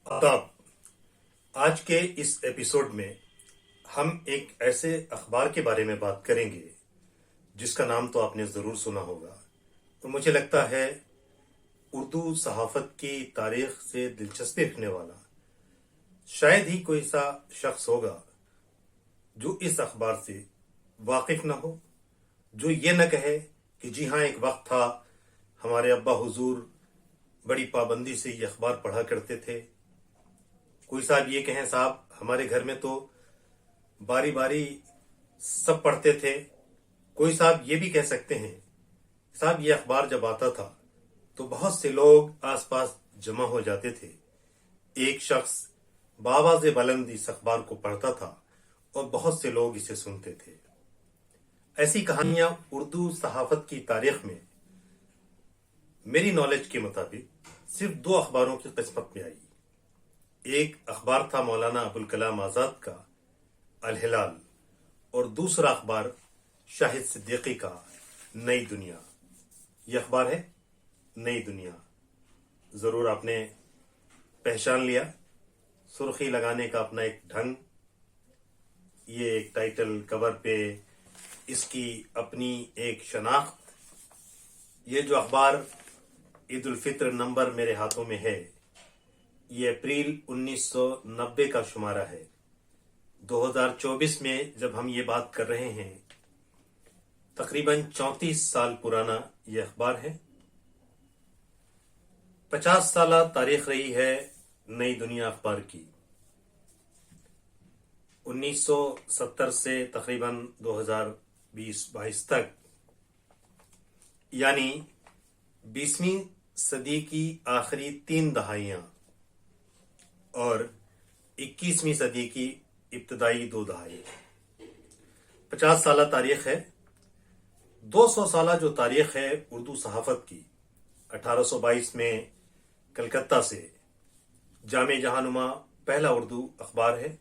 आदाब। आज के इस एपिसोड में हम एक ऐसे अखबार के बारे में बात करेंगे जिसका नाम तो आपने ज़रूर सुना होगा। तो मुझे लगता है उर्दू सहाफ़त की तारीख से दिलचस्पी रखने वाला शायद ही कोई सा शख्स होगा जो इस अखबार से वाकिफ न हो, जो ये न कहे कि जी हाँ, एक वक्त था हमारे अब्बा हुजूर बड़ी पाबंदी से ये अखबार पढ़ा करते थे। कोई साहब ये कहें साहब हमारे घर में तो बारी बारी सब पढ़ते थे। कोई साहब ये भी कह सकते हैं साहब ये अखबार जब आता था तो बहुत से लोग आसपास जमा हो जाते थे। एक शख्स बावाज़े बुलंद इस अखबार को पढ़ता था और बहुत से लोग इसे सुनते थे। ऐसी कहानियां उर्दू सहाफत की तारीख में मेरी नॉलेज के मुताबिक सिर्फ दो अखबारों की किस्मत में आई। एक अखबार था मौलाना अबुल कलाम आज़ाद का अल हिलाल और दूसरा अखबार शाहिद सिद्दीकी का नई दुनिया। यह अखबार है नई दुनिया। जरूर आपने पहचान लिया, सुर्खी लगाने का अपना एक ढंग, ये एक टाइटल कवर पे इसकी अपनी एक शनाख्त। ये जो अखबार ईद उल फित्र नंबर मेरे हाथों में है, ये अप्रैल 1990 का शुमारा है। 2024 में जब हम ये बात कर रहे हैं, तकरीबन 34 साल पुराना ये अखबार है। 50 साल तारीख रही है नई दुनिया अखबार की। 1970 से तकरीबन 2020-22 तक, यानी 20वीं सदी की आखिरी 3 दहाइयां और 21वीं सदी की इब्तदाई 2 दहाई, 50 साल तारीख है। 200 साल जो तारीख है उर्दू सहाफत की, 1822 में कलकत्ता से जामे जहानुमा पहला उर्दू अखबार है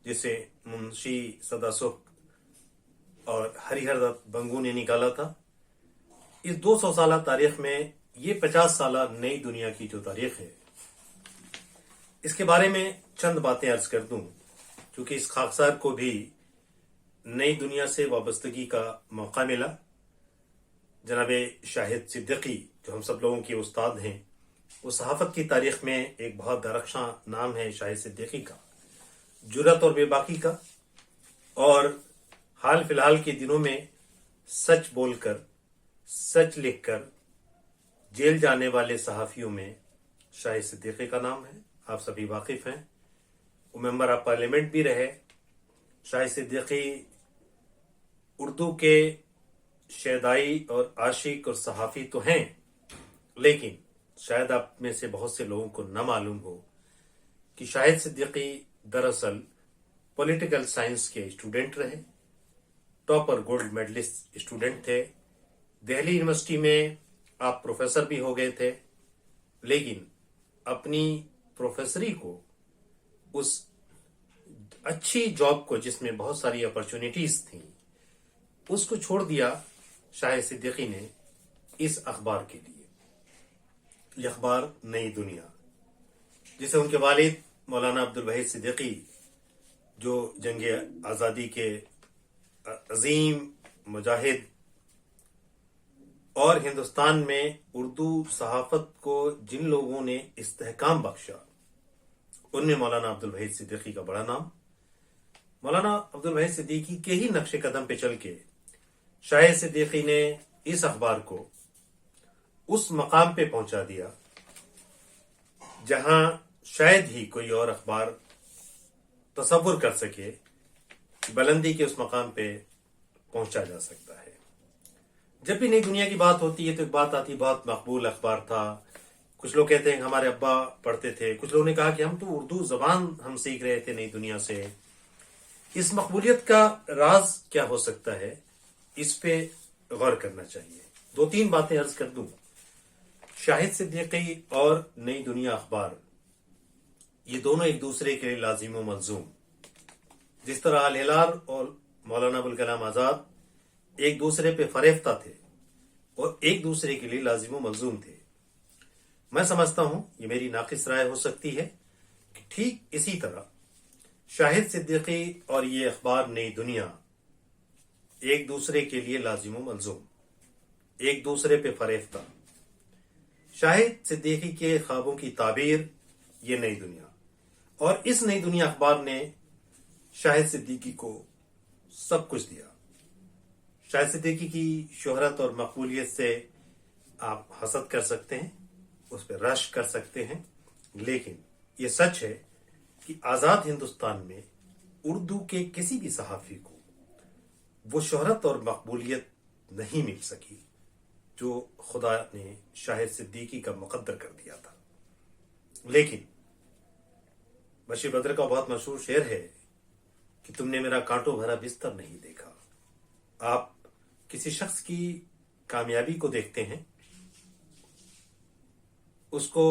जिसे मुंशी सदासुख और हरिहर दत्त बंगू ने निकाला था। इस 200 साल तारीख में ये 50 साल नई दुनिया की जो तारीख है, इसके बारे में चंद बातें अर्ज कर दूं, क्योंकि इस खाकसार को भी नई दुनिया से वाबस्तगी का मौका मिला। जनाबे शाहिद सिद्दीकी जो हम सब लोगों के उस्ताद हैं, वो सहाफत की तारीख में एक बहुत दरख्शां नाम है शाहिद सिद्दीकी का, जुर्रत और बेबाकी का। और हाल फिलहाल के दिनों में सच बोलकर, सच लिखकर जेल जाने वाले सहाफियों में शाहिद सिद्दीकी का नाम है। आप सभी वाकिफ हैं। वो मेंबर ऑफ पार्लियामेंट भी रहे। शाहिद सिद्दीकी उर्दू के शहदाई और आशिक और सहाफ़ी तो हैं, लेकिन शायद आप में से बहुत से लोगों को न मालूम हो कि शाहिद सिद्दीकी दरअसल पॉलिटिकल साइंस के स्टूडेंट रहे, टॉपर गोल्ड मेडलिस्ट स्टूडेंट थे। दिल्ली यूनिवर्सिटी में आप प्रोफेसर भी हो गए थे, लेकिन अपनी प्रोफेसरी को, उस अच्छी जॉब को जिसमें बहुत सारी अपॉर्चुनिटीज थी, उसको छोड़ दिया शाहिद सिद्दीकी ने इस अखबार के लिए। यह अखबार नई दुनिया, जिसे उनके वालिद मौलाना अब्दुल वहीद सिद्दीकी, जो जंग आज़ादी के अजीम मुजाहिद और हिंदुस्तान में उर्दू सहाफत को जिन लोगों ने इस्तेहकाम बख्शा, उनमें मौलाना अब्दुल वहीद सिद्दीकी का बड़ा नाम। मौलाना अब्दुल वहीद सिद्दीकी के ही नक्शे कदम पे चल के शाहिद सिद्दीकी ने इस अखबार को उस मकाम पे पहुंचा दिया जहां शायद ही कोई और अखबार तसव्वुर कर सके कि बुलंदी के उस मकाम पे पहुंचा जा सकता है। जब भी नई दुनिया की बात होती है तो एक बात आती, बहुत मकबूल अखबार था। कुछ लोग कहते हैं हमारे अब्बा पढ़ते थे, कुछ लोगों ने कहा कि हम तो उर्दू जबान हम सीख रहे थे नई दुनिया से। इस मकबूलियत का राज क्या हो सकता है, इस पे गौर करना चाहिए। 2-3 बातें अर्ज कर दूं। शाहिद सिद्दीकी और नई दुनिया अखबार, ये दोनों एक दूसरे के लिए लाजिम व मलजूम। जिस तरह अल हिलाल और मौलाना अबुल कलाम आज़ाद एक दूसरे पे फरेफ्ता थे और एक दूसरे के लिए लाजिम व मलजूम थे। मैं समझता हूं, ये मेरी नाकिस राय हो सकती है, ठीक इसी तरह शाहिद सिद्दीकी और ये अखबार नई दुनिया एक दूसरे के लिए लाजिम मलजूम, एक दूसरे पे फरेफ्ता। शाहिद सिद्दीकी के ख्वाबों की ताबीर ये नई दुनिया, और इस नई दुनिया अखबार ने शाहिद सिद्दीकी को सब कुछ दिया। शाहिद सिद्दीकी की शोहरत और मकबूलियत से आप हसद कर सकते हैं, उस पर रश कर सकते हैं, लेकिन ये सच है कि आजाद हिंदुस्तान में उर्दू के किसी भी सहाफी को वो शोहरत और मकबूलियत नहीं मिल सकी जो खुदा ने शाहिद सिद्दीकी का मुकद्दर कर दिया था। लेकिन बशीर बद्र का बहुत मशहूर शेर है कि तुमने मेरा कांटों भरा बिस्तर नहीं देखा। आप किसी शख्स की कामयाबी को देखते हैं, उसको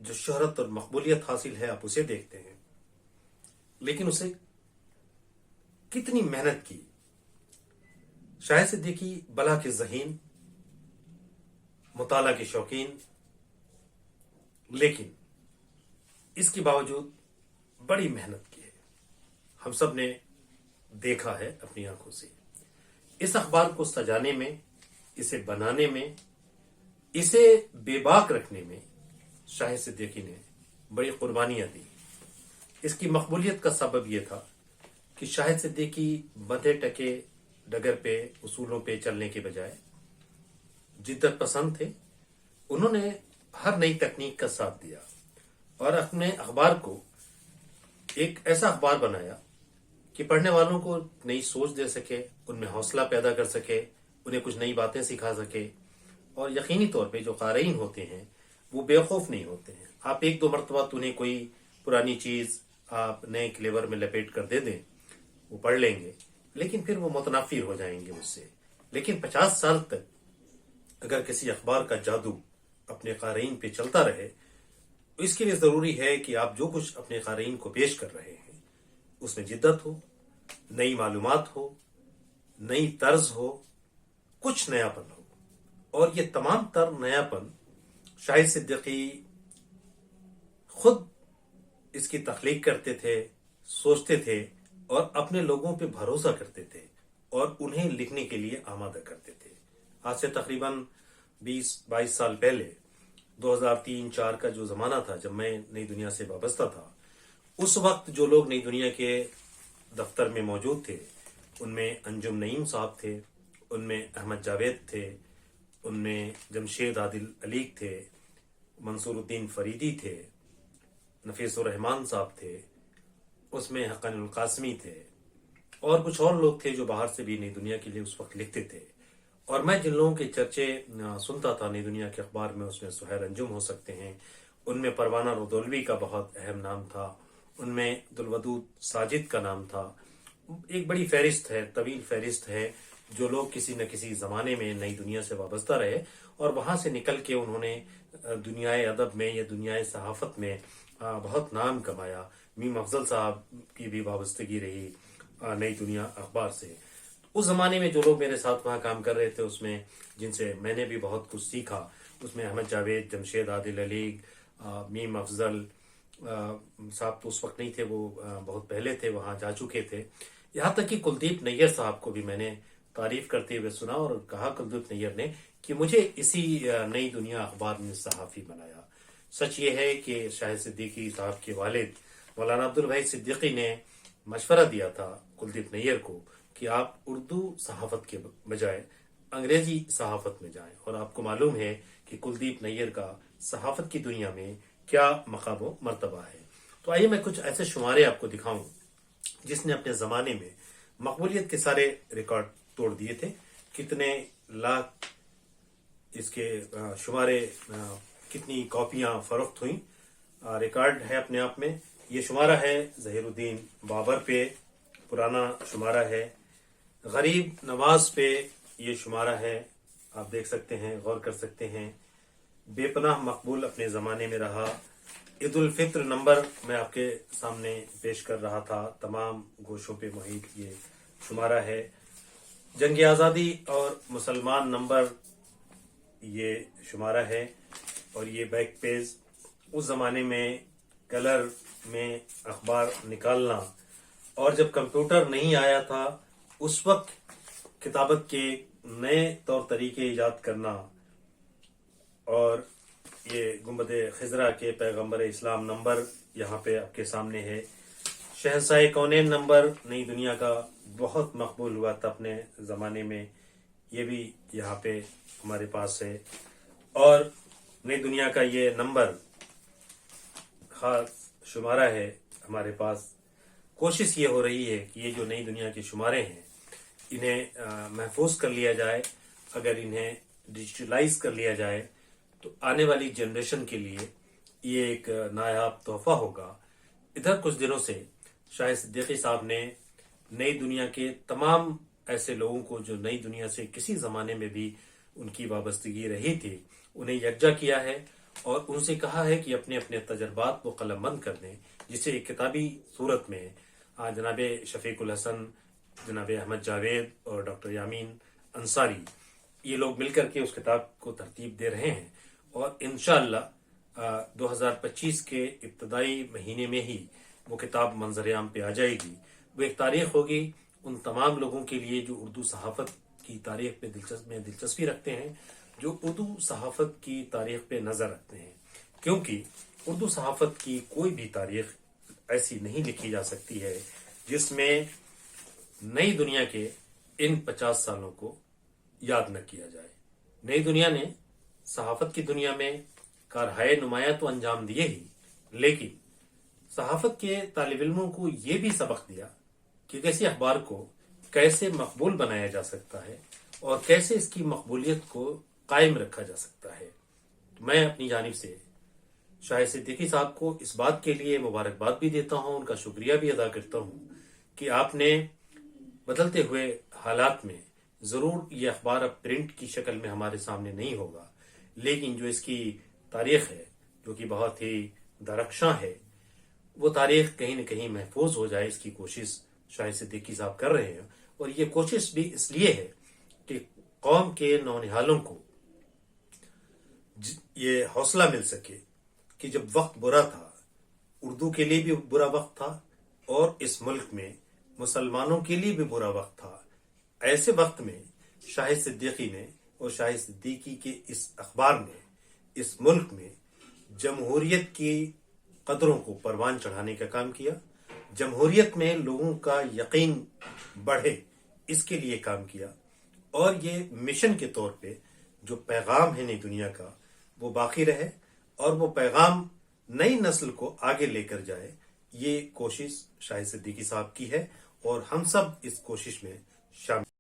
जो शोहरत और मकबूलियत हासिल है आप उसे देखते हैं, लेकिन उसे कितनी मेहनत की। शाहिद सिद्दीकी बला के ज़हीन, मुताला के शौकीन, लेकिन इसके बावजूद बड़ी मेहनत की है। हम सब ने देखा है अपनी आंखों से। इस अखबार को सजाने में, इसे बनाने में, इसे बेबाक रखने में शाहिद सिद्दीकी ने बड़ी कुर्बानियां दी। इसकी मकबूलियत का सबब यह था कि शाहिद सिद्दीकी बंधे टके डगर पे, उसूलों पे चलने के बजाय जिद्दत पसंद थे। उन्होंने हर नई तकनीक का साथ दिया और अपने अखबार को एक ऐसा अखबार बनाया कि पढ़ने वालों को नई सोच दे सके, उनमें हौसला पैदा कर सके, उन्हें कुछ नई बातें सिखा सके। और यकीनी तौर पे जो क़ारीन होते हैं वो बेवकूफ़ नहीं होते हैं। आप एक दो मरतबा उन्हें कोई पुरानी चीज़ आप नए क्लेवर में लपेट कर दे दें, वो पढ़ लेंगे, लेकिन फिर वो मुतनाफिर हो जाएंगे उससे। लेकिन 50 साल तक अगर किसी अखबार का जादू अपने क़ारीन पे चलता रहे, तो इसके लिए ज़रूरी है कि आप जो कुछ अपने क़ारीन को पेश कर रहे हैं उसमें जिद्दत हो, नई मालूमात हो, नई तर्ज हो, कुछ नयापन हो। और ये तमाम तर नयापन शाहिद सिद्दीकी खुद इसकी तख्लीक करते थे, सोचते थे और अपने लोगों पे भरोसा करते थे और उन्हें लिखने के लिए आमादा करते थे। आज से तकरीबन 20-22 साल पहले 2003-4 का जो ज़माना था जब मैं नई दुनिया से वाबस्ता था, उस वक्त जो लोग नई दुनिया के दफ्तर में मौजूद थे उनमें अंजुम नईम साहब थे, उनमें अहमद जावेद थे, उनमें जमशेद आदिल अलीक थे, मंसूरुद्दीन फरीदी थे, नफीसुर रहमान साहब थे, उसमें हक़ानुल कासमी थे और कुछ और लोग थे जो बाहर से भी नई दुनिया के लिए उस वक्त लिखते थे। और मैं जिन लोगों के चर्चे सुनता था नई दुनिया के अखबार में, उसमें सुहैर अंजुम हो सकते हैं, उनमें परवाना रुदौलवी का बहुत अहम नाम था, उनमें दुलवदूद साजिद का नाम था। एक बड़ी फहरिस्त है, तवील फहरिस्त है, जो लोग किसी न किसी ज़माने में नई दुनिया से वाबस्ता रहे और वहाँ से निकल के उन्होंने दुनियाए अदब में या दुनियाए सहाफ़त में बहुत नाम कमाया। मीम अफजल साहब की भी वाबस्तगी रही नई दुनिया अखबार से। उस ज़माने में जो लोग मेरे साथ वहाँ काम कर रहे थे, उसमें जिनसे मैंने भी बहुत कुछ सीखा, उसमें अहमद जावेद, जमशेद आदिल अलीग, मीम अफजल साहब तो उस वक्त नहीं थे, वो बहुत पहले थे, वहाँ जा चुके थे। यहाँ तक कि कुलदीप नैयर साहब को भी मैंने तारीफ करते हुए सुना और कहा कुलदीप नैयर ने कि मुझे इसी नई दुनिया अखबार ने सहाफ़ी बनाया। सच ये है कि शाहिद सिद्दीकी साहब के वालिद मौलाना अब्दुल वहीद सिद्दीकी ने मशवरा दिया था कुलदीप नैयर को कि आप उर्दू सहाफ़त के बजाय अंग्रेजी सहाफ़त में जाएं। और आपको मालूम है कि कुलदीप नैयर का सहाफ़त की दुनिया में क्या मकाम व मर्तबा है। तो आइए मैं कुछ ऐसे शुमारे आपको दिखाऊं जिसने अपने ज़माने में मकबूलियत के सारे रिकॉर्ड तोड़ दिए थे। कितने लाख इसके शुमारे, कितनी कॉपियां फरोख्त हुई, रिकॉर्ड है अपने आप में। ये शुमारा है ज़हीरुद्दीन बाबर पे, पुराना शुमारा है। गरीब नवाज पे ये शुमारा है, आप देख सकते हैं, गौर कर सकते हैं। बेपनाह मकबूल अपने ज़माने में रहा। ईद उल फित्र नंबर मैं आपके सामने पेश कर रहा था, तमाम गोशों पे मुहित ये शुमारा है। जंग आज़ादी और मुसलमान नंबर ये शुमारा है। और ये बैक पेज उस ज़माने में کلر میں اخبار نکالنا، اور جب کمپیوٹر نہیں آیا تھا اس وقت کتابت کے نئے طور طریقے ایجاد کرنا، اور یہ گنبد خضرا کے پیغمبر اسلام نمبر یہاں پہ آپ کے سامنے ہے۔ شہنشاہ کونین نمبر نئی دنیا کا بہت مقبول ہوا تھا اپنے زمانے میں، یہ بھی یہاں پہ ہمارے پاس ہے۔ اور نئی دنیا کا یہ نمبر خاص شمارہ ہے ہمارے پاس۔ کوشش یہ ہو رہی ہے کہ یہ جو نئی دنیا کے شمارے ہیں انہیں محفوظ کر لیا جائے۔ اگر انہیں ڈیجیٹلائز کر لیا جائے تو آنے والی جنریشن کے لیے یہ ایک نایاب تحفہ ہوگا۔ ادھر کچھ دنوں سے شاہ صدیقی صاحب نے نئی دنیا کے تمام ایسے لوگوں کو جو نئی دنیا سے کسی زمانے میں بھی ان کی وابستگی رہی تھی انہیں یکجا کیا ہے، اور ان سے کہا ہے کہ اپنے اپنے تجربات کو قلم بند کر دیں، جسے ایک کتابی صورت میں جناب شفیق الحسن، جناب احمد جاوید اور ڈاکٹر یامین انصاری یہ لوگ مل کر کے اس کتاب کو ترتیب دے رہے ہیں، اور انشاءاللہ 2025 کے ابتدائی مہینے میں ہی وہ کتاب منظر عام پہ آ جائے گی۔ وہ ایک تاریخ ہوگی ان تمام لوگوں کے لیے جو اردو صحافت کی تاریخ پہ دلچسپی رکھتے ہیں، جو اردو صحافت کی تاریخ پہ نظر رکھتے ہیں، کیونکہ اردو صحافت کی کوئی بھی تاریخ ایسی نہیں لکھی جا سکتی ہے جس میں نئی دنیا کے ان 50 سالوں کو یاد نہ کیا جائے۔ نئی دنیا نے صحافت کی دنیا میں کارہائے نمایاں تو انجام دیے ہی، لیکن صحافت کے طالب علموں کو یہ بھی سبق دیا کہ کسی اخبار کو کیسے مقبول بنایا جا سکتا ہے اور کیسے اس کی مقبولیت کو قائم رکھا جا سکتا ہے۔ میں اپنی جانب سے شاہ صدیقی صاحب کو اس بات کے لیے مبارکباد بھی دیتا ہوں، ان کا شکریہ بھی ادا کرتا ہوں کہ آپ نے بدلتے ہوئے حالات میں ضرور یہ اخبار اب پرنٹ کی شکل میں ہمارے سامنے نہیں ہوگا، لیکن جو اس کی تاریخ ہے جو کہ بہت ہی درخشاں ہے، وہ تاریخ کہیں نہ کہیں محفوظ ہو جائے، اس کی کوشش شاہ صدیقی صاحب کر رہے ہیں۔ اور یہ کوشش بھی اس لیے ہے کہ قوم کے نونہالوں کو یہ حوصلہ مل سکے کہ جب وقت برا تھا، اردو کے لیے بھی برا وقت تھا اور اس ملک میں مسلمانوں کے لیے بھی برا وقت تھا، ایسے وقت میں شاہ صدیقی نے اور شاہ صدیقی کے اس اخبار نے اس ملک میں جمہوریت کی قدروں کو پروان چڑھانے کا کام کیا، جمہوریت میں لوگوں کا یقین بڑھے اس کے لیے کام کیا، اور یہ مشن کے طور پہ جو پیغام ہے نئی دنیا کا وہ باقی رہے اور وہ پیغام نئی نسل کو آگے لے کر جائے۔ یہ کوشش شاہ صدیقی صاحب کی ہے اور ہم سب اس کوشش میں شامل